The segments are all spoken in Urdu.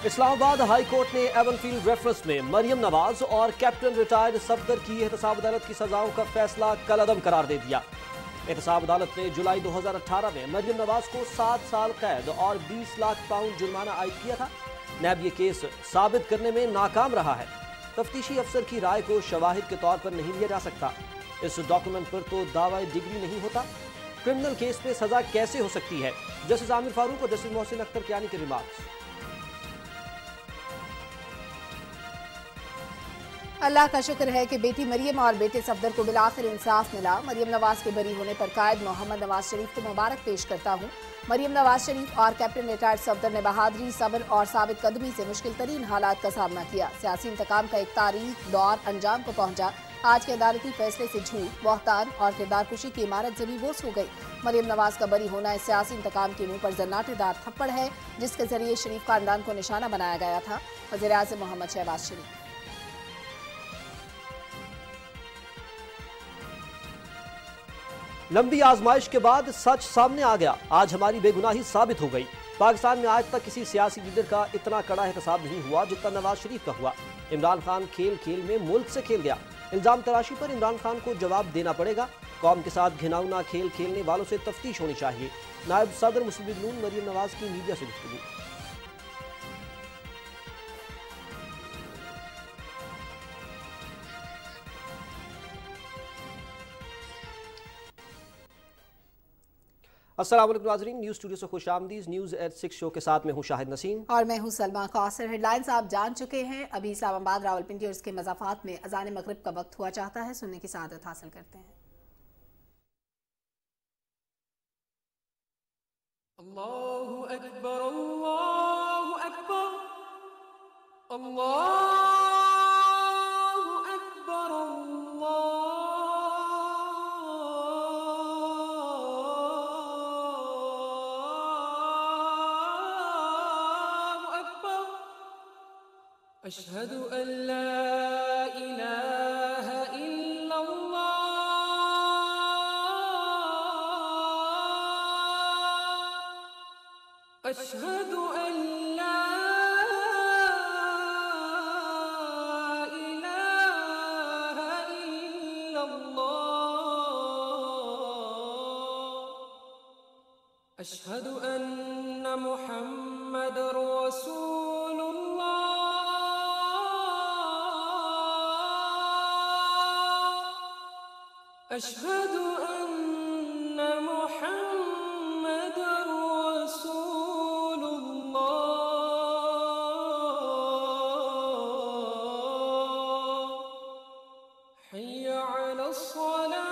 اسلام آباد ہائی کورٹ نے ایون فیلڈ ریفرنس میں مریم نواز اور کیپٹن ریٹائرڈ صفدر کی احتساب عدالت کی سزاؤں کا فیصلہ کالعدم قرار دے دیا۔ احتساب عدالت نے جولائی 2018 میں مریم نواز کو 7 سال قید اور 20 لاکھ پاؤنڈ جرمانہ عائد کیا تھا۔ نیب یہ کیس ثابت کرنے میں ناکام رہا ہے۔ تفتیشی افسر کی رائے کو شواہد کے طور پر نہیں لیا جا سکتا۔ اس ڈاکومنٹ پر تو دعوی ڈگری نہیں ہوتا۔ کرمنل کیس میں سزا کیسے ہو سکتی ہے؟ جسٹس عامر فاروق اور جسٹس محسن اختر کیانی کے ریمارکس۔ اللہ کا شکر ہے کہ بیٹی مریم اور بیٹے صفدر کو بالآخر انصاف ملا۔ مریم نواز کے بری ہونے پر قائد محمد نواز شریف کو مبارک پیش کرتا ہوں۔ مریم نواز شریف اور کیپٹن ریٹائرڈ صفدر نے بہادری، صبر اور ثابت قدمی سے مشکل ترین حالات کا سامنا کیا۔ سیاسی انتقام کا ایک تاریخ دور انجام کو پہنچا۔ آج کے عدالتی فیصلے سے جھوٹ، بہتان اور کردار کشی کی عمارت زمیں بوس ہو گئی۔ مریم نواز کا بری ہونا اس سیاسی انتقام کے منہ پر زناٹے دار تھپڑ ہے جس کے ذریعے شریف خاندان کو نشانہ بنایا گیا تھا۔ وزیر اعظم محمد شہباز شریف۔ لمبی آزمائش کے بعد سچ سامنے آ گیا۔ آج ہماری بے گناہی ثابت ہو گئی۔ پاکستان میں آج تک کسی سیاسی لیڈر کا اتنا کڑا احتساب نہیں ہوا جتنا نواز شریف کا ہوا۔ عمران خان کھیل کھیل میں ملک سے کھیل گیا۔ الزام تراشی پر عمران خان کو جواب دینا پڑے گا۔ قوم کے ساتھ گھناؤنا کھیل کھیلنے والوں سے تفتیش ہونی چاہیے۔ نائب صدر مسلم لیگ نون مریم نواز کی میڈیا سے گفتگو۔ السلام علیکم ناظرین، نیوز اسٹوڈیو سے خوش آمدید۔ نیوز ایٹ 6 شو کے ساتھ میں ہوں شاہد نسیم اور میں ہوں سلمہ قاصر۔ ہیڈ لائنز آپ جان چکے ہیں۔ ابھی اسلام آباد، راولپنڈی اور اس کے مضافات میں اذان مغرب کا وقت ہوا چاہتا ہے۔ سننے کی سعادت حاصل کرتے ہیں۔ اللہ اکبر، اللہ اکبر، اللہ اکبر، اشہد ان لا الہ الا اللہ، اشہد ان لا الہ الا اللہ، اشہد ان محمد رسول اللہ، اشہد ان محمد رسول اللہ، حی علی الصلاة،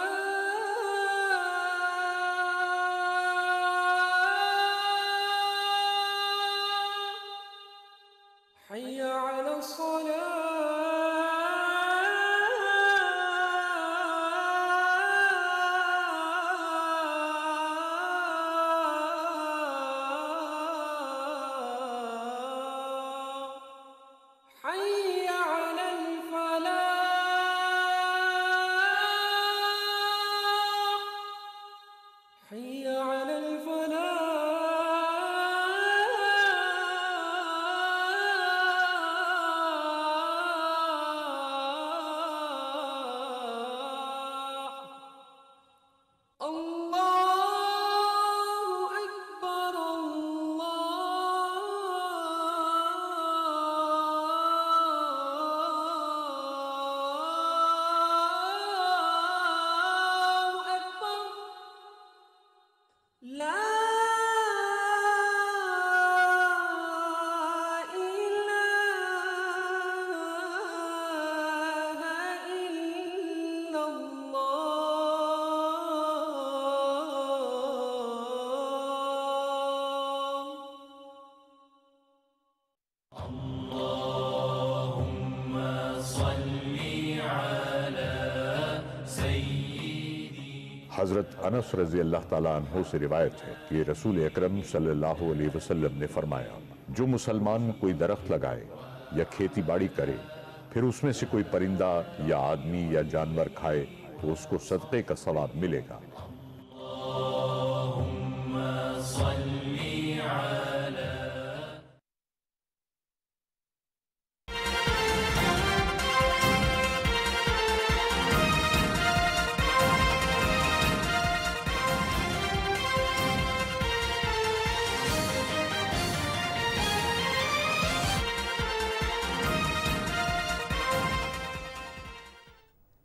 حی علی الصلاة، حي على الفلاح، حي على الفلاح، اللہ اکبر، اللہ اکبر، لا حضرت انس رضی اللہ تعالیٰ عنہ سے روایت ہے کہ رسول اکرم صلی اللہ علیہ وسلم نے فرمایا، جو مسلمان کوئی درخت لگائے یا کھیتی باڑی کرے پھر اس میں سے کوئی پرندہ یا آدمی یا جانور کھائے تو اس کو صدقے کا ثواب ملے گا۔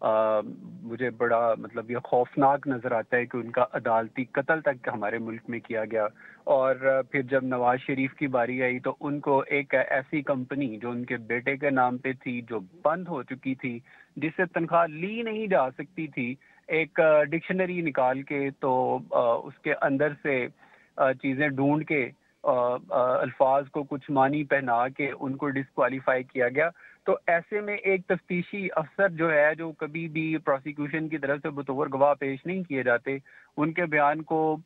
مجھے بڑا مطلب یہ خوفناک نظر آتا ہے کہ ان کا عدالتی قتل تک ہمارے ملک میں کیا گیا. اور پھر جب نواز شریف کی باری آئی تو ان کو ایک ایسی کمپنی جو ان کے بیٹے کے نام پہ تھی، جو بند ہو چکی تھی، جس سے تنخواہ لی نہیں جا سکتی تھی، ایک ڈکشنری نکال کے تو اس کے اندر سے چیزیں ڈھونڈ کے الفاظ کو کچھ معنی پہنا کے ان کو ڈسکوالیفائی کیا گیا. تو ایسے میں ایک تفتیشی افسر جو ہے، جو کبھی بھی پروسیکیوشن کی طرف سے بطور گواہ پیش نہیں کیے جاتے، ان کے بیان کو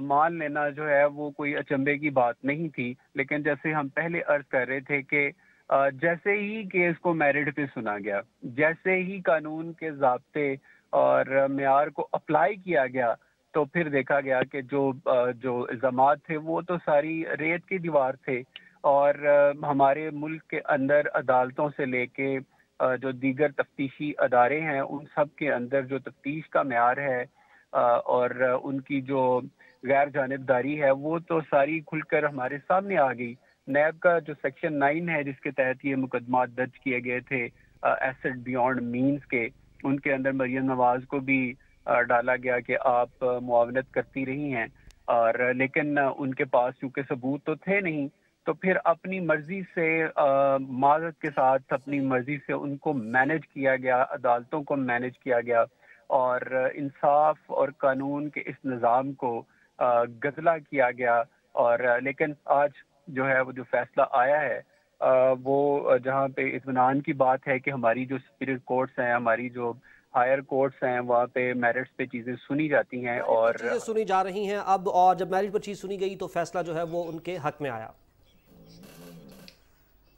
مان لینا جو ہے وہ کوئی اچنبے کی بات نہیں تھی. لیکن جیسے ہم پہلے عرض کر رہے تھے کہ جیسے ہی کیس کو میرٹ پہ سنا گیا، جیسے ہی قانون کے ضابطے اور معیار کو اپلائی کیا گیا، تو پھر دیکھا گیا کہ جو الزامات تھے وہ تو ساری ریت کی دیوار تھے. اور ہمارے ملک کے اندر عدالتوں سے لے کے جو دیگر تفتیشی ادارے ہیں، ان سب کے اندر جو تفتیش کا معیار ہے اور ان کی جو غیر جانبداری ہے، وہ تو ساری کھل کر ہمارے سامنے آ گئی. نیب کا جو سیکشن 9 ہے، جس کے تحت یہ مقدمات درج کیے گئے تھے ایسٹ بیونڈ مینز کے، ان کے اندر مریم نواز کو بھی ڈالا گیا کہ آپ معاونت کرتی رہی ہیں، اور لیکن ان کے پاس چونکہ ثبوت تو تھے نہیں، تو پھر اپنی مرضی سے معذرت کے ساتھ اپنی مرضی سے ان کو مینج کیا گیا، عدالتوں کو مینج کیا گیا، اور انصاف اور قانون کے اس نظام کو گزلا کیا گیا. اور لیکن آج جو ہے وہ جو فیصلہ آیا ہے، وہ جہاں پہ اطمینان کی بات ہے کہ ہماری جو سپیریئر کورٹس ہیں، ہماری جو ہائر کورٹس ہیں، وہاں پہ میرٹس پہ چیزیں سنی جاتی ہیں اور چیزیں سنی جا رہی ہیں اب، اور جب میرٹ پر چیز سنی گئی تو فیصلہ جو ہے وہ ان کے حق میں آیا.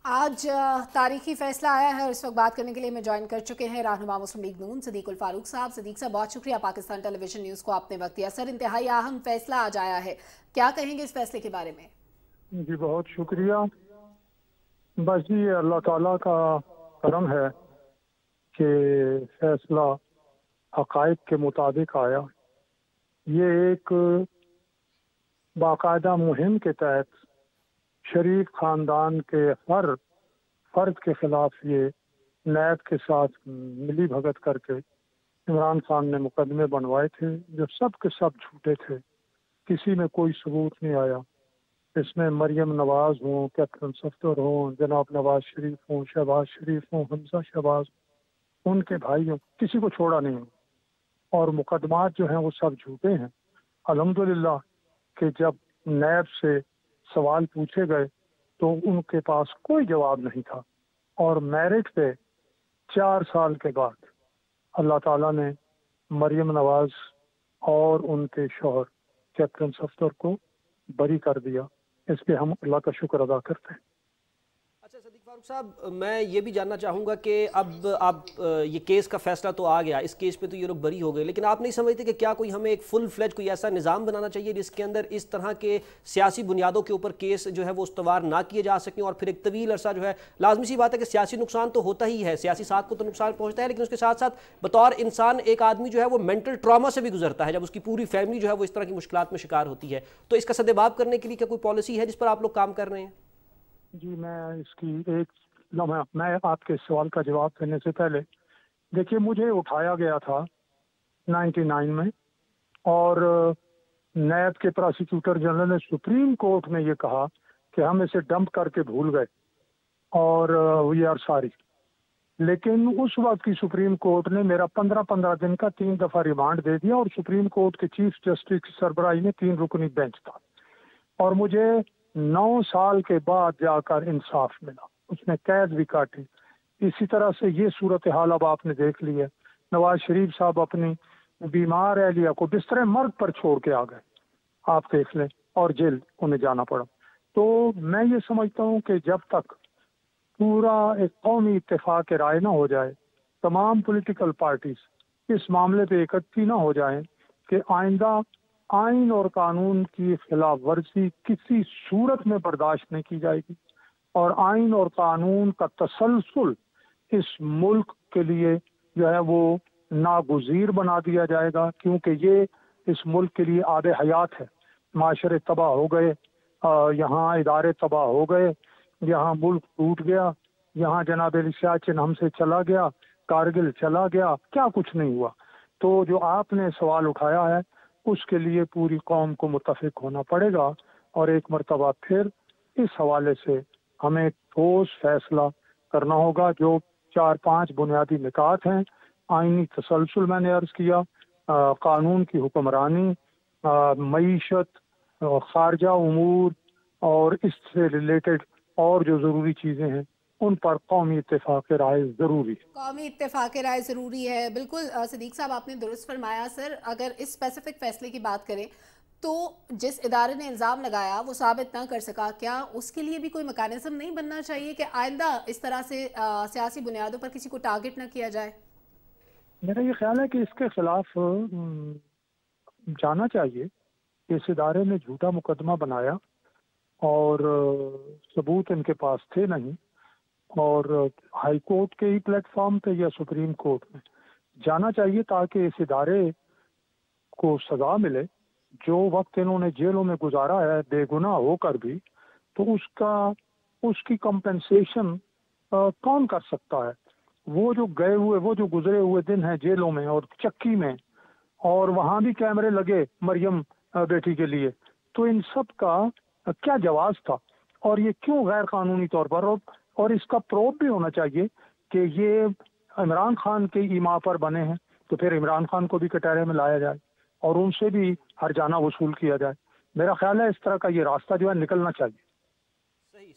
آج تاریخی فیصلہ آیا ہے، اور اس وقت بات کرنے کے لیے میں جوائن کر چکے ہیں رہنما مسلم لیگ نون صدیق الفاروق صاحب. صدیق صاحب، بہت شکریہ پاکستان ٹیلی ویژن نیوز کو آپ نے وقت دیا. سر، انتہائی اہم فیصلہ آج آیا ہے، کیا کہیں گے اس فیصلے کے بارے میں؟ جی بہت شکریہ. بس جی اللہ تعالیٰ کا کرم ہے کہ فیصلہ حقائق کے مطابق آیا. یہ ایک باقاعدہ مہم کے تحت شریف خاندان کے ہر فرد کے خلاف یہ نیب کے ساتھ ملی بھگت کر کے عمران خان نے مقدمے بنوائے تھے، جو سب کے سب جھوٹے تھے. کسی میں کوئی ثبوت نہیں آیا. اس میں مریم نواز ہوں، کیپٹن صفدر ہوں، جناب نواز شریف ہوں، شہباز شریف ہوں، حمزہ شہباز، ان کے بھائی ہوں، کسی کو چھوڑا نہیں. اور مقدمات جو ہیں وہ سب جھوٹے ہیں. الحمدللہ کہ جب نیب سے سوال پوچھے گئے تو ان کے پاس کوئی جواب نہیں تھا، اور میرٹ پہ 4 سال کے بعد اللہ تعالیٰ نے مریم نواز اور ان کے شوہر کیپٹن صفدر کو بری کر دیا. اس پہ ہم اللہ کا شکر ادا کرتے ہیں. اچھا صدیق فاروق صاحب، میں یہ بھی جاننا چاہوں گا کہ اب یہ کیس کا فیصلہ تو آ گیا، اس کیس پہ تو یہ لوگ بری ہو گئے، لیکن آپ نہیں سمجھتے کہ کیا کوئی ہمیں ایک فل فلیج کوئی ایسا نظام بنانا چاہیے جس کے اندر اس طرح کے سیاسی بنیادوں کے اوپر کیس جو ہے وہ استوار نہ کیے جا سکیں، اور پھر ایک طویل عرصہ جو ہے، لازمی سی بات ہے کہ سیاسی نقصان تو ہوتا ہی ہے، سیاسی ساتھ کو تو نقصان پہنچتا ہے، لیکن اس کے ساتھ ساتھ بطور انسان ایک آدمی جو ہے وہ مینٹل ٹراما سے بھی گزرتا ہے جب اس کی پوری فیملی جو ہے وہ اس طرح کی مشکلات میں شکار ہوتی ہے. تو اس کا سدباب کرنے کے لیے کیا کوئی پالیسی ہے جس پر آپ لوگ کام کر رہے ہیں؟ جی میں اس کی ایک لمحہ میں آپ کے سوال کا جواب دینے سے پہلے، دیکھیے مجھے اٹھایا گیا تھا 99 میں، اور نیب کے پراسیکیوٹر جنرل نے سپریم کورٹ میں یہ کہا کہ ہم اسے ڈمپ کر کے بھول گئے اور وی آر ساری. لیکن اس وقت کی سپریم کورٹ نے میرا 15 دن کا 3 دفعہ ریمانڈ دے دیا، اور سپریم کورٹ کے چیف جسٹس کی سربراہی میں 3 رکنی بینچ تھا، اور مجھے 9 سال کے بعد جا کر انصاف ملا. اس نے قید بھی کاٹی. اسی طرح سے یہ صورتحال اب آپ نے دیکھ لی ہے. نواز شریف صاحب اپنی بیمار اہلیہ کو بستر مرگ پر چھوڑ کے آ گئے، آپ دیکھ لیں، اور جیل انہیں جانا پڑا. تو میں یہ سمجھتا ہوں کہ جب تک پورا ایک قومی اتفاق رائے نہ ہو جائے، تمام پولیٹیکل پارٹیز اس معاملے پہ اکٹھی نہ ہو جائیں کہ آئندہ آئین اور قانون کی خلاف ورزی کسی صورت میں برداشت نہیں کی جائے گی، اور آئین اور قانون کا تسلسل اس ملک کے لیے جو ہے وہ ناگزیر بنا دیا جائے گا، کیونکہ یہ اس ملک کے لیے آب حیات ہے. معاشرے تباہ ہو گئے، یہاں ادارے تباہ ہو گئے، یہاں ملک ٹوٹ گیا، یہاں جناب علی سیاچن ہم سے چلا گیا، کارگل چلا گیا, کیا کچھ نہیں ہوا. تو جو آپ نے سوال اٹھایا ہے اس کے لیے پوری قوم کو متفق ہونا پڑے گا, اور ایک مرتبہ پھر اس حوالے سے ہمیں ٹھوس فیصلہ کرنا ہوگا. جو 4-5 بنیادی نکات ہیں, آئینی تسلسل میں نے عرض کیا, قانون کی حکمرانی, معیشت, خارجہ امور اور اس سے ریلیٹڈ اور جو ضروری چیزیں ہیں, ان پر قومی اتفاق رائے ضروری ہے. قومی اتفاق رائے ضروری ہے, بالکل صدیق صاحب آپ نے درست فرمایا. سر اگر اس اسپیسیفک فیصلے کی بات کریں تو جس ادارے نے الزام لگایا وہ ثابت نہ کر سکا, کیا اس کے لیے بھی کوئی میکانزم نہیں بننا چاہیے کہ آئندہ اس طرح سے سیاسی بنیادوں پر کسی کو ٹارگٹ نہ کیا جائے؟ میرا یہ خیال ہے کہ اس کے خلاف جانا چاہیے. اس ادارے نے جھوٹا مقدمہ بنایا اور ثبوت ان کے پاس تھے نہیں, اور ہائی کورٹ کے ہی پلیٹ فارم پہ یا سپریم کورٹ میں جانا چاہیے تاکہ اس ادارے کو سزا ملے. جو وقت انہوں نے جیلوں میں گزارا ہے بے گناہ ہو کر بھی, تو اس کی کمپنسیشن کون کر سکتا ہے؟ وہ جو گئے ہوئے, وہ جو گزرے ہوئے دن ہیں جیلوں میں اور چکی میں, اور وہاں بھی کیمرے لگے مریم بیٹی کے لیے, تو ان سب کا کیا جواز تھا, اور یہ کیوں غیر قانونی طور پر, اور اس کا پروف بھی ہونا چاہیے کہ یہ عمران خان کے ایما پر بنے ہیں, تو پھر عمران خان کو بھی کٹہرے میں لایا جائے اور ان سے بھی ہرجانہ وصول کیا جائے. میرا خیال ہے اس طرح کا یہ راستہ جو ہے نکلنا چاہیے.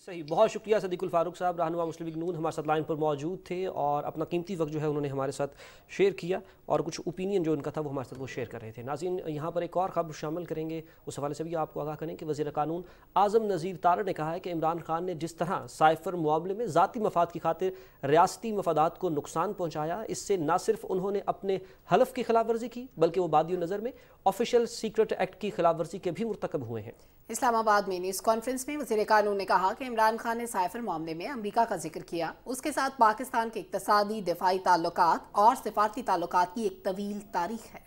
صحیح. بہت شکریہ صدیق الفاروق صاحب, رہنما مسلم لیگ نون ہمارے ساتھ لائن پر موجود تھے اور اپنا قیمتی وقت جو ہے انہوں نے ہمارے ساتھ شیئر کیا, اور کچھ اوپینین جو ان کا تھا وہ ہمارے ساتھ وہ شیئر کر رہے تھے. ناظرین, یہاں پر ایک اور خبر شامل کریں گے, اس حوالے سے بھی آپ کو آگاہ کریں کہ وزیر قانون اعظم نذیر تارڑ نے کہا ہے کہ عمران خان نے جس طرح سائفر معاملے میں ذاتی مفاد کی خاطر ریاستی مفادات کو نقصان پہنچایا, اس سے نہ صرف انہوں نے اپنے حلف کی خلاف ورزی کی بلکہ وہ بادی نظر میں آفیشیل سیکرٹ ایکٹ کی خلاف ورزی کے بھی مرتکب ہوئے ہیں. اسلام آباد میں نیوز کانفرنس میں وزیر قانون نے کہا کہ عمران خان نے سائفر معاملے میں امریکہ کا ذکر کیا. اس کے ساتھ پاکستان کے اقتصادی, دفاعی تعلقات اور سفارتی تعلقات کی ایک طویل تاریخ ہے.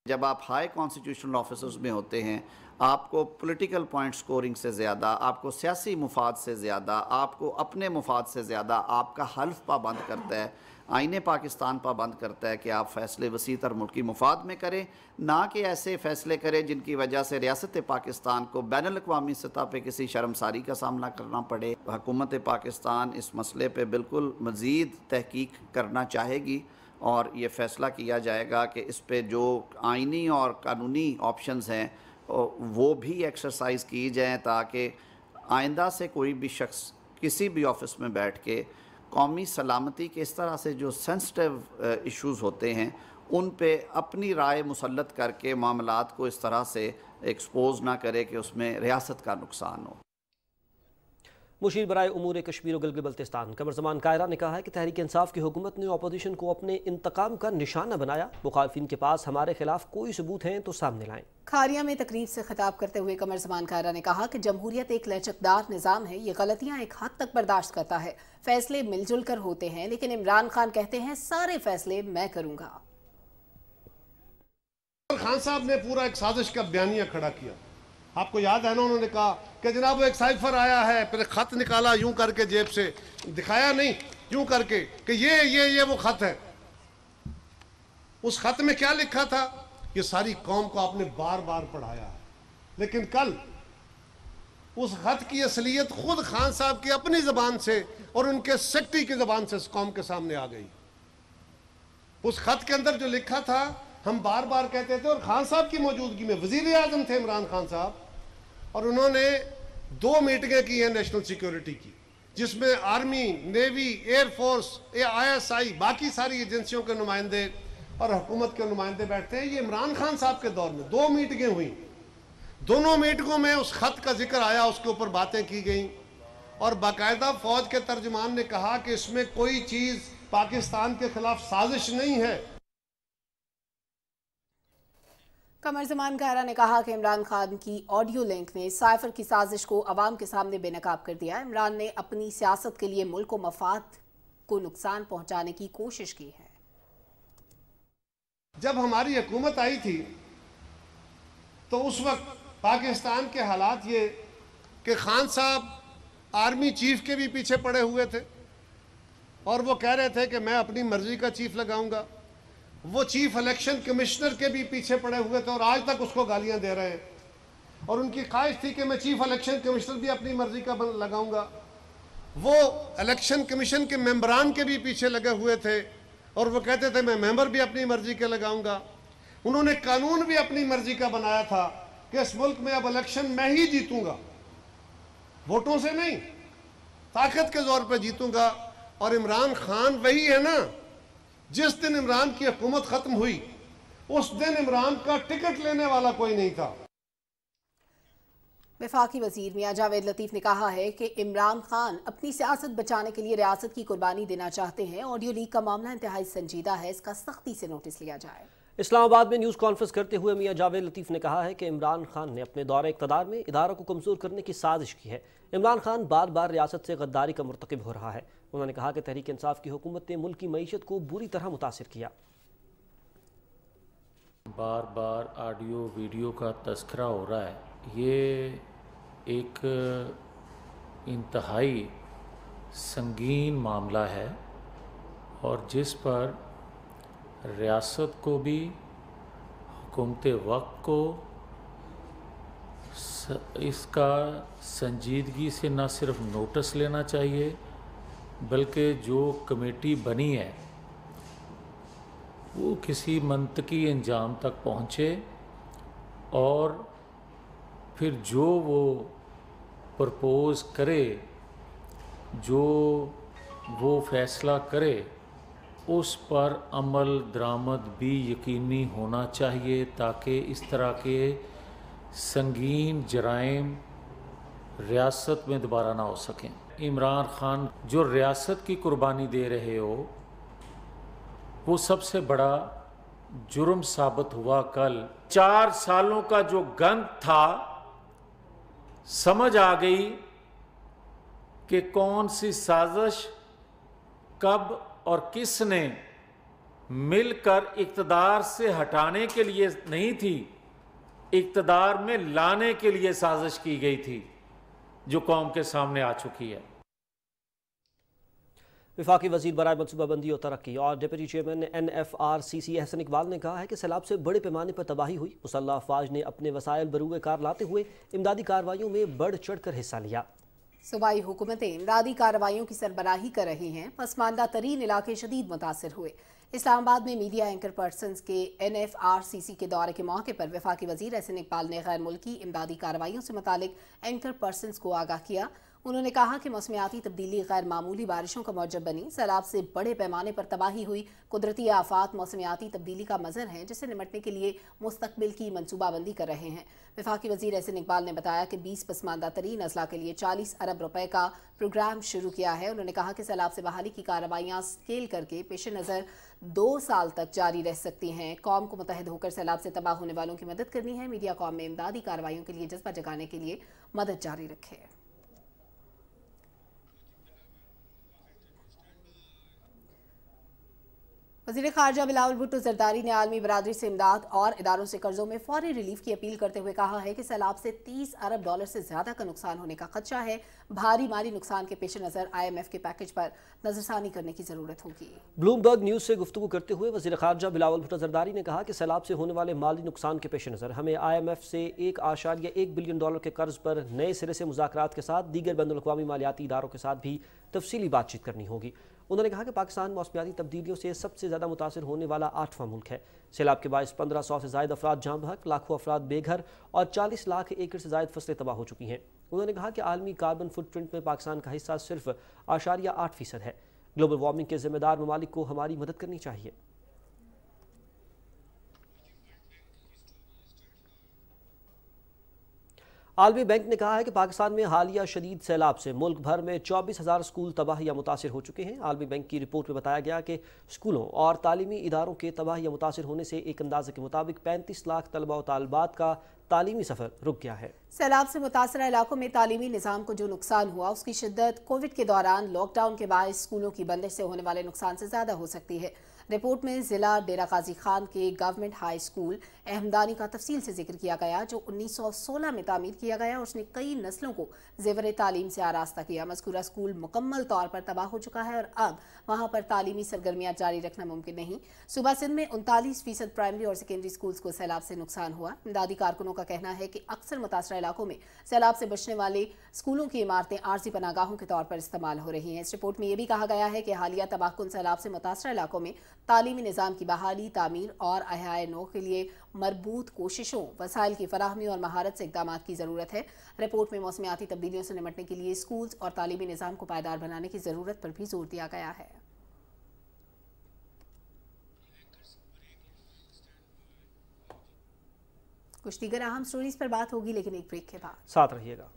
جب آپ ہائی کانسٹیٹیوشنل آفیسرز میں ہوتے ہیں, آپ کو پولیٹیکل پوائنٹ سکورنگ سے زیادہ, آپ کو سیاسی مفاد سے زیادہ, آپ کو اپنے مفاد سے زیادہ آپ کا حلف پابند کرتا ہے, آئین پاکستان پابند کرتا ہے کہ آپ فیصلے وسیع تر ملکی مفاد میں کریں, نہ کہ ایسے فیصلے کریں جن کی وجہ سے ریاست پاکستان کو بین الاقوامی سطح پہ کسی شرمساری کا سامنا کرنا پڑے. حکومت پاکستان اس مسئلے پہ بالکل مزید تحقیق کرنا چاہے گی اور یہ فیصلہ کیا جائے گا کہ اس پہ جو آئینی اور قانونی آپشنز ہیں وہ بھی ایکسرسائز کی جائیں, تاکہ آئندہ سے کوئی بھی شخص کسی بھی آفس میں بیٹھ کے قومی سلامتی کے اس طرح سے جو سینسٹیو ایشوز ہوتے ہیں ان پہ اپنی رائے مسلط کر کے معاملات کو اس طرح سے ایکسپوز نہ کرے کہ اس میں ریاست کا نقصان ہو. مشیر برائے امور کشمیر و گلگت بلتستان قمر زمان کائرہ نے کہا ہے کہ تحریک انصاف کی حکومت نے اپوزیشن کو اپنے انتقام کا نشانہ بنایا. مخالفین کے پاس ہمارے خلاف کوئی ثبوت ہیں تو سامنے لائیں. کھاریا میں تقریب سے خطاب کرتے ہوئے قمر زمان کائرہ نے کہا کہ جمہوریت ایک لچکدار نظام ہے, یہ غلطیاں ایک حد تک برداشت کرتا ہے, فیصلے مل جل کر ہوتے ہیں, لیکن عمران خان کہتے ہیں سارے فیصلے میں کروں گا. خان صاحب نے پورا ایک سازش کا بیانیہ کھڑا کیا. آپ کو یاد ہے نا, انہوں نے کہا کہ جناب وہ ایک سائفر آیا ہے, پھر خط نکالا یوں کر کے جیب سے, دکھایا نہیں یوں کر کے کہ یہ وہ خط ہے. اس خط میں کیا لکھا تھا یہ ساری قوم کو آپ نے بار بار پڑھایا ہے, لیکن کل اس خط کی اصلیت خود خان صاحب کی اپنی زبان سے اور ان کے سیکٹری کی زبان سے اس قوم کے سامنے آ گئی. اس خط کے اندر جو لکھا تھا ہم بار بار کہتے تھے, اور خان صاحب کی موجودگی میں وزیر اعظم تھے عمران خان صاحب, اور انہوں نے 2 میٹنگیں کی ہیں نیشنل سیکیورٹی کی, جس میں army, navy, air force, ISI, باقی ساری ایجنسیوں کے نمائندے اور حکومت کے نمائندے بیٹھتے ہیں. یہ عمران خان صاحب کے دور میں 2 میٹنگیں ہوئیں. دونوں میٹنگوں میں اس خط کا ذکر آیا, اس کے اوپر باتیں کی گئیں, اور باقاعدہ فوج کے ترجمان نے کہا کہ اس میں کوئی چیز پاکستان کے خلاف سازش نہیں ہے. قمر زمان کائرہ نے کہا کہ عمران خان کی آڈیو لنک نے سائفر کی سازش کو عوام کے سامنے بے نقاب کر دیا. عمران نے اپنی سیاست کے لیے ملک و مفاد کو نقصان پہنچانے کی کوشش کی ہے. جب ہماری حکومت آئی تھی تو اس وقت پاکستان کے حالات یہ کہ خان صاحب آرمی چیف کے بھی پیچھے پڑے ہوئے تھے, اور وہ کہہ رہے تھے کہ میں اپنی مرضی کا چیف لگاؤں گا. وہ چیف الیکشن کمشنر کے بھی پیچھے پڑے ہوئے تھے اور آج تک اس کو گالیاں دے رہے ہیں. اور ان کی خواہش تھی کہ میں چیف الیکشن کمشنر بھی اپنی مرضی کا لگاؤں گا. وہ الیکشن کمیشن کے ممبران کے بھی پیچھے لگے ہوئے تھے اور وہ کہتے تھے میں ممبر بھی اپنی مرضی کے لگاؤں گا. انہوں نے قانون بھی اپنی مرضی کا بنایا تھا کہ اس ملک میں اب الیکشن میں ہی جیتوں گا, ووٹوں سے نہیں, طاقت کے زور پہ جیتوں گا. اور عمران خان وہی ہے نا, جس دن عمران کی حکومت ختم ہوئی اس دن عمران کا ٹکٹ لینے والا کوئی نہیں تھا. وفاقی وزیر میاں جاوید لطیف نے کہا ہے کہ عمران خان اپنی سیاست بچانے کے لیے ریاست کی قربانی دینا چاہتے ہیں. آڈیو لیک کا معاملہ انتہائی سنجیدہ ہے, اس کا سختی سے نوٹس لیا جائے. اسلام آباد میں نیوز کانفرنس کرتے ہوئے میاں جاوید لطیف نے کہا ہے کہ عمران خان نے اپنے دور اقتدار میں اداروں کو کمزور کرنے کی سازش کی ہے. عمران خان بار بار ریاست سے غداری کا مرتکب ہو رہا ہے. انہوں نے کہا کہ تحریک انصاف کی حکومت نے ملک کی معیشت کو بری طرح متاثر کیا. بار بار آڈیو ویڈیو کا تذکرہ ہو رہا ہے. یہ ایک انتہائی سنگین معاملہ ہے اور جس پر ریاست کو بھی, حکومت وقت کو اس کا سنجیدگی سے نہ صرف نوٹس لینا چاہیے بلکہ جو کمیٹی بنی ہے وہ کسی منطقی انجام تک پہنچے اور پھر جو وہ پرپوز کرے, جو وہ فیصلہ کرے, اس پر عمل درآمد بھی یقینی ہونا چاہیے تاکہ اس طرح کے سنگین جرائم ریاست میں دوبارہ نہ ہو سکیں. عمران خان جو ریاست کی قربانی دے رہے ہو وہ سب سے بڑا جرم ثابت ہوا. کل 4 سالوں کا جو گند تھا, سمجھ آ گئی کہ کون سی سازش کب اور کس نے مل کر اقتدار سے ہٹانے کے لیے نہیں تھی, اقتدار میں لانے کے لیے سازش کی گئی تھی جو قوم کے سامنے آ چکی ہے. وفاقی وزیر برائے منصوبہ بندی اور ترقی اور deputy chairman NFRCC Ahsan Iqbal نے کہا ہے کہ سیلاب سے بڑے پیمانے پر تباہی ہوئی. مسلح افواج نے اپنے وسائل بروئے کار لاتے ہوئے امدادی کارروائیوں میں بڑھ چڑھ کر حصہ لیا. صوبائی حکومتیں امدادی کارروائیوں کی سربراہی کر رہی ہیں. پسماندہ ترین علاقے شدید متاثر ہوئے. اسلام آباد میں میڈیا اینکر پرسنز کے NFRCC کے دورے کے موقع پر وفاقی وزیر احسن اقبال نے غیر ملکی امدادی کارروائیوں سے متعلق اینکر پرسنز کو آگاہ کیا. انہوں نے کہا کہ موسمیاتی تبدیلی غیر معمولی بارشوں کا موجب بنی, سیلاب سے بڑے پیمانے پر تباہی ہوئی. قدرتی آفات موسمیاتی تبدیلی کا مظہر ہیں جس سے نمٹنے کے لیے مستقبل کی منصوبہ بندی کر رہے ہیں. وفاقی وزیر احسن اقبال نے بتایا کہ 20 پسماندہ ترین اضلاع کے لیے 40 ارب روپے کا پروگرام شروع کیا ہے. انہوں نے کہا کہ سیلاب سے بحالی کی کارروائیاں سکیل کر کے پیش نظر 2 سال تک جاری رہ سکتی ہیں. قوم کو متحد ہو کر سیلاب سے تباہ ہونے والوں کی مدد کرنی ہے. میڈیا قوم میں امدادی کارروائیوں کے لیے جذبہ جگانے کے لیے مدد جاری رکھے. وزیر خارجہ بلاول بھٹو زرداری نے عالمی برادری سے امداد اور اداروں سے قرضوں میں فوری ریلیف کی اپیل کرتے ہوئے کہا ہے کہ سیلاب سے 30 ارب ڈالر سے زیادہ کا نقصان ہونے کا خدشہ ہے. بھاری مالی نقصان کے پیش نظر IMF کے پیکج پر نظر ثانی کرنے کی ضرورت ہوگی. بلوم برگ نیوز سے گفتگو کرتے ہوئے وزیر خارجہ بلاول بھٹو زرداری نے کہا کہ سیلاب سے ہونے والے مالی نقصان کے پیش نظر ہمیں IMF سے 1.1 بلین ڈالر کے قرض پر نئے سرے سے مذاکرات کے ساتھ دیگر بین الاقوامی مالیاتی اداروں کے ساتھ بھی تفصیلی بات چیت کرنی ہوگی. انہوں نے کہا کہ پاکستان موسمیاتی تبدیلیوں سے سب سے زیادہ متاثر ہونے والا 8واں ملک ہے. سیلاب کے باعث 1500 سے زائد افراد جاں بحق, لاکھوں افراد بے گھر اور 40 لاکھ ایکڑ سے زائد فصلیں تباہ ہو چکی ہیں. انہوں نے کہا کہ عالمی کاربن فٹ پرنٹ میں پاکستان کا حصہ صرف 0.8% ہے. گلوبل وارمنگ کے ذمہ دار ممالک کو ہماری مدد کرنی چاہیے. عالمی بینک نے کہا ہے کہ پاکستان میں حالیہ شدید سیلاب سے ملک بھر میں 24,000 اسکول تباہ یا متاثر ہو چکے ہیں. عالمی بینک کی رپورٹ میں بتایا گیا کہ اسکولوں اور تعلیمی اداروں کے تباہ یا متاثر ہونے سے ایک اندازے کے مطابق 35 لاکھ طلبہ و طالبات کا تعلیمی سفر رک گیا ہے. سیلاب سے متاثرہ علاقوں میں تعلیمی نظام کو جو نقصان ہوا اس کی شدت کووڈ کے دوران لاک ڈاؤن کے باعث اسکولوں کی بندش سے ہونے والے نقصان سے زیادہ ہو سکتی ہے. رپورٹ میں ضلع ڈیرہ غازی خان کے گورنمنٹ ہائی اسکول احمدانی کا تفصیل سے ذکر کیا گیا، جو 1916 میں تعمیر کیا گیا اور اس نے کئی نسلوں کو زیور تعلیم سے آراستہ کیا۔ مذکورہ اسکول مکمل طور پر تباہ ہو چکا ہے اور اب وہاں پر تعلیمی سرگرمیاں جاری رکھنا ممکن نہیں۔ صوبہ سندھ میں 39% پرائمری اور سیکنڈری اسکولز کو سیلاب سے نقصان ہوا۔ امدادی کارکنوں کا کہنا ہے کہ اکثر متاثرہ علاقوں میں سیلاب سے بچنے والے اسکولوں کی عمارتیں عارضی پناہ گاہوں کے طور پر استعمال ہو رہی ہیں۔ اس رپورٹ میں یہ بھی کہا گیا ہے کہ حالیہ تباہ کن سیلاب سے متاثرہ علاقوں میں تعلیمی نظام کی بحالی، تعمیر اور احیاء نو کے لیے مربوط کوششوں، وسائل کی فراہمی اور مہارت سے اقدامات کی ضرورت ہے۔ رپورٹ میں موسمیاتی تبدیلیوں سے نمٹنے کے لیے اسکولز اور تعلیمی نظام کو پائیدار بنانے کی ضرورت پر بھی زور دیا گیا ہے۔ کچھ دیگر اہم سٹوریز پر بات ہوگی، لیکن ایک بریک کے بعد ساتھ رہیے گا۔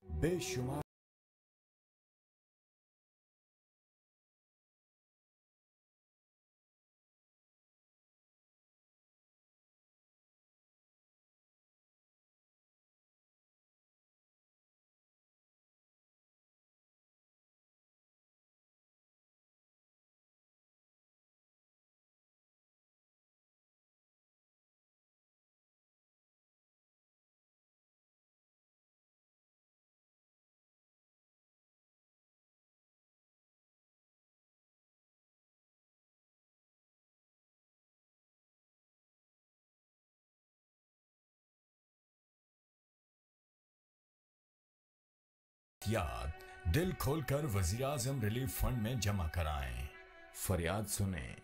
بے شمار دل کھول کر وزیر اعظم ریلیف فنڈ میں جمع کرائیں، فریاد سنیں،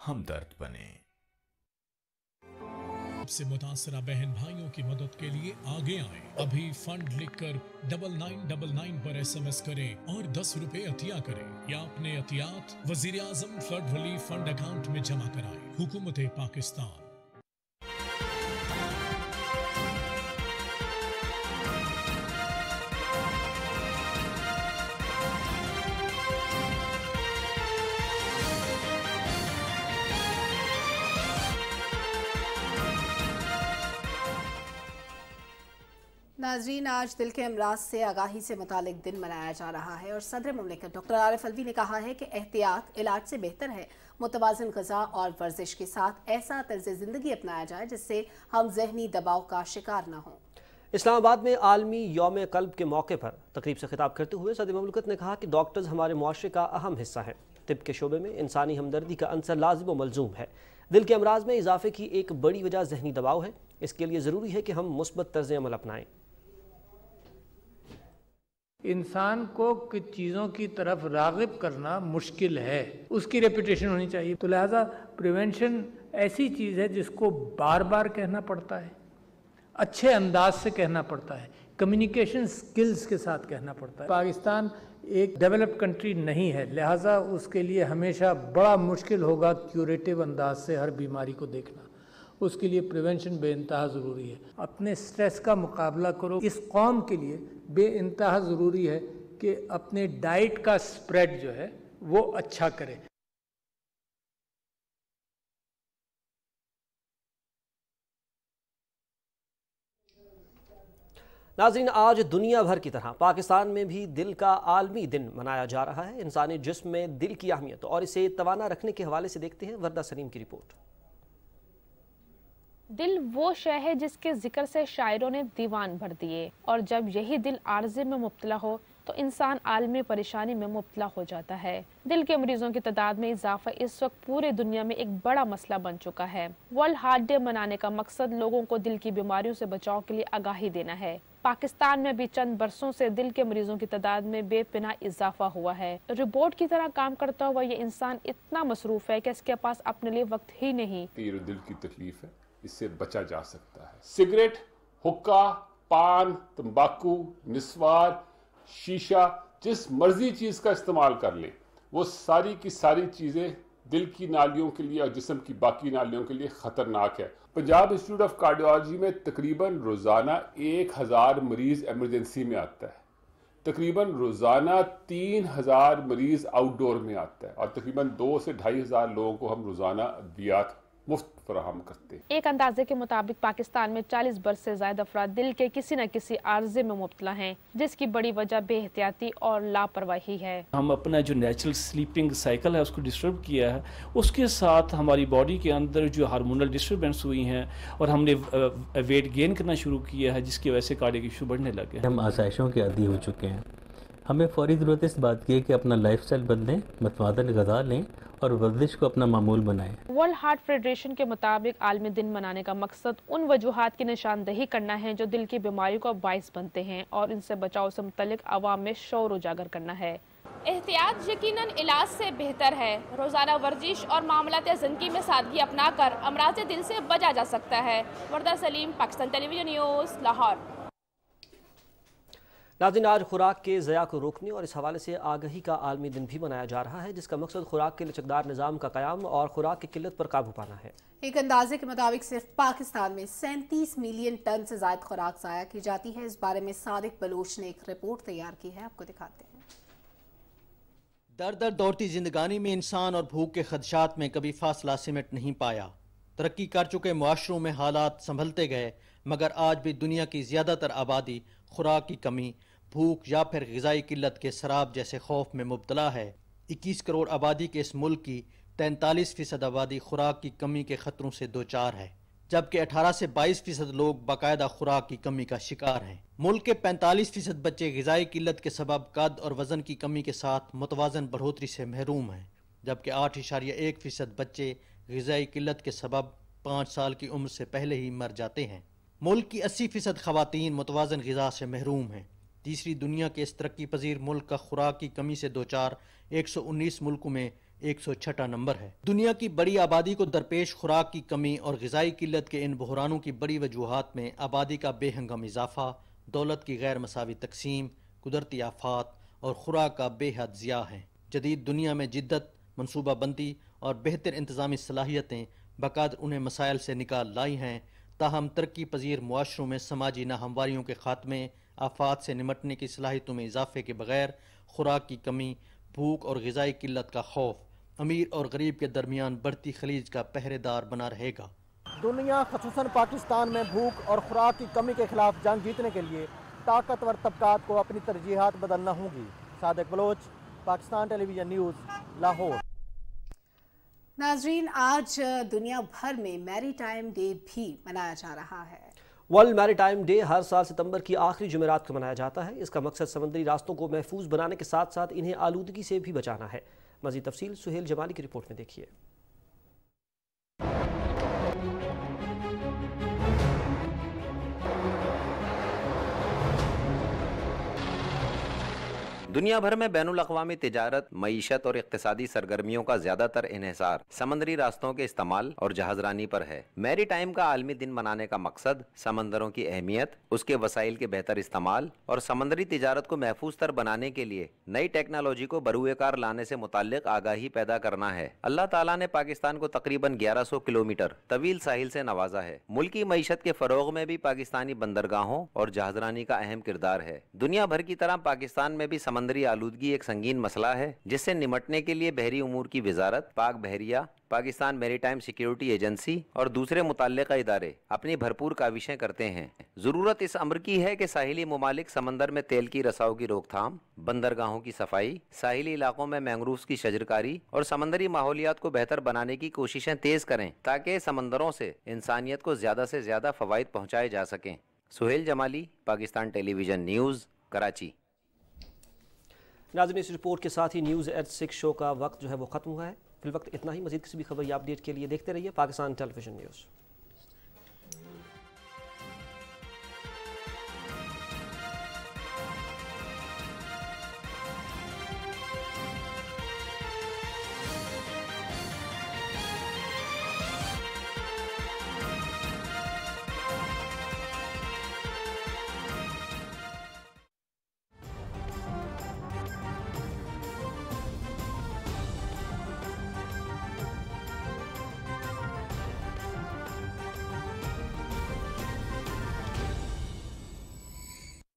ہمدرد بنیں۔ سے متاثرہ بہن بھائیوں کی مدد کے لیے آگے آئیں۔ ابھی فنڈ لکھ کر 9999 پر SMS کریں اور 10 روپے عطیہ کریں یا اپنے عطیات وزیر اعظم فلڈ ریلیف فنڈ اکاؤنٹ میں جمع کرائیں۔ حکومت پاکستان۔ ناظرین، آج دل کے امراض سے آگاہی سے متعلق دن منایا جا رہا ہے اور صدر مملکت ڈاکٹر عارف الوی نے کہا ہے کہ احتیاط علاج سے بہتر ہے۔ متوازن غذا اور ورزش کے ساتھ ایسا طرز زندگی اپنایا جائے جس سے ہم ذہنی دباؤ کا شکار نہ ہوں۔ اسلام آباد میں عالمی یوم قلب کے موقع پر تقریب سے خطاب کرتے ہوئے صدر مملکت نے کہا کہ ڈاکٹرز ہمارے معاشرے کا اہم حصہ ہیں۔ طب کے شعبے میں انسانی ہمدردی کا عنصر لازم و ملزوم ہے۔ دل کے امراض میں اضافے کی ایک بڑی وجہ ذہنی دباؤ ہے۔ اس کے لیے ضروری ہے کہ ہم مثبت طرز عمل اپنائیں۔ انسان کو کچھ چیزوں کی طرف راغب کرنا مشکل ہے، اس کی ریپیٹیشن ہونی چاہیے، تو لہٰذا پریونشن ایسی چیز ہے جس کو بار بار کہنا پڑتا ہے، اچھے انداز سے کہنا پڑتا ہے، کمیونیکیشن سکلز کے ساتھ کہنا پڑتا ہے۔ پاکستان ایک ڈیولپ کنٹری نہیں ہے، لہٰذا اس کے لیے ہمیشہ بڑا مشکل ہوگا کیوریٹیو انداز سے ہر بیماری کو دیکھنا۔ اس کے لیے پریونشن بے انتہا ضروری ہے۔ اپنے سٹریس کا مقابلہ کرو۔ اس قوم کے لیے بے انتہا ضروری ہے کہ اپنے ڈائٹ کا سپریڈ جو ہے وہ اچھا کرے۔ ناظرین، آج دنیا بھر کی طرح پاکستان میں بھی دل کا عالمی دن منایا جا رہا ہے۔ انسانی جسم میں دل کی اہمیت اور اسے توانا رکھنے کے حوالے سے دیکھتے ہیں وردہ سلیم کی رپورٹ۔ دل وہ شے ہے جس کے ذکر سے شاعروں نے دیوان بھر دیے، اور جب یہی دل عارضے میں مبتلا ہو تو انسان عالمی پریشانی میں مبتلا ہو جاتا ہے۔ دل کے مریضوں کی تعداد میں اضافہ اس وقت پورے دنیا میں ایک بڑا مسئلہ بن چکا ہے۔ ورلڈ ہارٹ ڈے منانے کا مقصد لوگوں کو دل کی بیماریوں سے بچاؤ کے لیے آگاہی دینا ہے۔ پاکستان میں بھی چند برسوں سے دل کے مریضوں کی تعداد میں بے پناہ اضافہ ہوا ہے۔ روبوٹ کی طرح کام کرتا ہوا یہ انسان اتنا مصروف ہے کہ اس کے پاس اپنے لیے وقت ہی نہیں۔ یہ دل کی تکلیف ہے، اس سے بچا جا سکتا ہے۔ سگریٹ، حقہ، پان، تمباکو، نسوار، شیشہ، جس مرضی چیز کا استعمال کر لیں، وہ ساری کی ساری چیزیں دل کی نالیوں کے لیے اور جسم کی باقی نالیوں کے لیے خطرناک ہے۔ پنجاب انسٹیٹیوٹ آف کارڈیالوجی میں تقریباً روزانہ 1000 مریض ایمرجنسی میں آتا ہے، تقریباً روزانہ 3000 مریض آؤٹ ڈور میں آتا ہے اور تقریباً 2 سے 2500 لوگوں کو ہم روزانہ ادویات مفت فراہم کرتے ہیں۔ ایک اندازے کے مطابق پاکستان میں 40 برس سے زائد افراد دل کے کسی نہ کسی عارضے میں مبتلا ہیں، جس کی بڑی وجہ بے احتیاطی اور لاپرواہی ہے۔ ہم اپنا جو نیچرل سلیپنگ سائیکل ہے اس کو ڈسٹرب کیا ہے، اس کے ساتھ ہماری باڈی کے اندر جو ہارمونل ڈسٹربنس ہوئی ہیں اور ہم نے ویٹ گین کرنا شروع کیا ہے، جس کی وجہ سے کارڈیک ایشو بڑھنے لگے۔ ہم آسائشوں کے عادی ہو چکے ہیں۔ ہمیں فوری ضرورت اس بات کی ہے کہ اپنا لائف سٹائل بدلیں، متوازن غذا لیں اور ورزش کو اپنا معمول بنائیں۔ ورلڈ ہارٹ فیڈریشن کے مطابق عالمی دن منانے کا مقصد ان وجوہات کی نشاندہی کرنا ہے جو دل کی بیماریوں کا باعث بنتے ہیں اور ان سے بچاؤ سے متعلق عوام میں شعور اجاگر کرنا ہے۔ احتیاط یقیناً علاج سے بہتر ہے۔ روزانہ ورزش اور معاملات زندگی میں سادگی اپنا کر امراض دل سے بچا جا سکتا ہے۔ وردہ سلیم، پاکستان ٹیلی ویژن نیوز، لاہور۔ ناظرین، آج خوراک کے ضیاع کو روکنے اور اس حوالے سے آگہی کا عالمی دن بھی منایا جا رہا ہے، جس کا مقصد خوراک کے لچکدار نظام کا قیام اور خوراک کی قلت پر قابو پانا ہے۔ ایک اندازے کے مطابق صرف پاکستان میں 37 ملین ٹن سے زائد خوراک ضائع کی جاتی ہے۔ اس بارے میں صادق بلوچ نے ایک رپورٹ تیار کی ہے، آپ کو دکھاتے ہیں۔ در در دوڑتی زندگانی میں انسان اور بھوک کے خدشات میں کبھی فاصلہ سمٹ نہیں پایا۔ ترقی کر چکے معاشروں میں حالات سنبھلتے گئے، مگر آج بھی دنیا کی زیادہ تر آبادی خوراک کی کمی، بھوک یا پھر غذائی قلت کے سراب جیسے خوف میں مبتلا ہے۔ 21 کروڑ آبادی کے اس ملک کی 43% آبادی خوراک کی کمی کے خطروں سے دوچار ہے، جبکہ 18 سے 22% لوگ باقاعدہ خوراک کی کمی کا شکار ہیں۔ ملک کے 45% بچے غذائی قلت کے سبب قد اور وزن کی کمی کے ساتھ متوازن بڑھوتری سے محروم ہیں، جبکہ 8.1% بچے غذائی قلت کے سبب 5 سال کی عمر سے پہلے ہی مر جاتے ہیں۔ ملک کی 80% خواتین متوازن غذا سے محروم ہیں۔ تیسری دنیا کے اس ترقی پذیر ملک کا خوراک کی کمی سے دوچار 119 ملکوں میں 106 نمبر ہے۔ دنیا کی بڑی آبادی کو درپیش خوراک کی کمی اور غذائی قلت کے ان بحرانوں کی بڑی وجوہات میں آبادی کا بے ہنگام اضافہ، دولت کی غیر مساوی تقسیم، قدرتی آفات اور خوراک کا بے حد ضیاع ہیں۔ جدید دنیا میں جدت، منصوبہ بندی اور بہتر انتظامی صلاحیتیں بقدر انہیں مسائل سے نکال لائی ہیں، تاہم ترقی پذیر معاشروں میں سماجی ناہمواریوں کے خاتمے، آفات سے نمٹنے کی صلاحیتوں میں اضافے کے بغیر خوراک کی کمی، بھوک اور غذائی قلت کا خوف امیر اور غریب کے درمیان بڑھتی خلیج کا پہرے دار بنا رہے گا۔ دنیا خصوصاً پاکستان میں بھوک اور خوراک کی کمی کے خلاف جنگ جیتنے کے لیے طاقتور طبقات کو اپنی ترجیحات بدلنا ہوں گی۔ صادق بلوچ، پاکستان ٹیلی ویژن نیوز، لاہور۔ ناظرین، آج دنیا بھر میں میری ٹائم ڈے بھی منایا جا رہا ہے۔ ورلڈ میری ٹائم ڈے ہر سال ستمبر کی آخری جمعرات کو منایا جاتا ہے۔ اس کا مقصد سمندری راستوں کو محفوظ بنانے کے ساتھ ساتھ انہیں آلودگی سے بھی بچانا ہے۔ مزید تفصیل سہیل جمالی کی رپورٹ میں دیکھیے۔ دنیا بھر میں بین الاقوامی تجارت، معیشت اور اقتصادی سرگرمیوں کا زیادہ تر انحصار سمندری راستوں کے استعمال اور جہاز رانی پر ہے۔ میری ٹائم کا عالمی دن منانے کا مقصد سمندروں کی اہمیت، اس کے وسائل کے بہتر استعمال اور سمندری تجارت کو محفوظ تر بنانے کے لیے نئی ٹیکنالوجی کو بروئے کار لانے سے متعلق آگاہی پیدا کرنا ہے۔ اللہ تعالیٰ نے پاکستان کو تقریباً 1100 کلومیٹر طویل ساحل سے نوازا ہے۔ ملکی معیشت کے فروغ میں بھی پاکستانی بندرگاہوں اور جہاز رانی کا اہم کردار ہے۔ دنیا بھر کی طرح پاکستان میں بھی سمندری آلودگی ایک سنگین مسئلہ ہے، جس سے نمٹنے کے لیے بحری امور کی وزارت، پاک بحریہ، پاکستان میری ٹائم سیکیورٹی ایجنسی اور دوسرے متعلقہ ادارے اپنی بھرپور کاوشیں کرتے ہیں۔ ضرورت اس امر کی ہے کہ ساحلی ممالک سمندر میں تیل کی رساؤ کی روک تھام، بندرگاہوں کی صفائی، ساحلی علاقوں میں مینگرووز کی شجرکاری اور سمندری ماحولیات کو بہتر بنانے کی کوششیں تیز کریں تاکہ سمندروں سے انسانیت کو زیادہ سے زیادہ فوائد پہنچائے جا سکیں۔ سہیل جمالی، پاکستان ٹیلی ویژن نیوز، کراچی۔ ناظرین، اس رپورٹ کے ساتھ ہی نیوز ایٹ 6 شو کا وقت جو ہے وہ ختم ہوا ہے۔ فی الوقت اتنا ہی۔ مزید کسی بھی خبر یا اپڈیٹ کے لیے دیکھتے رہیے پاکستان ٹیلی ویژن نیوز۔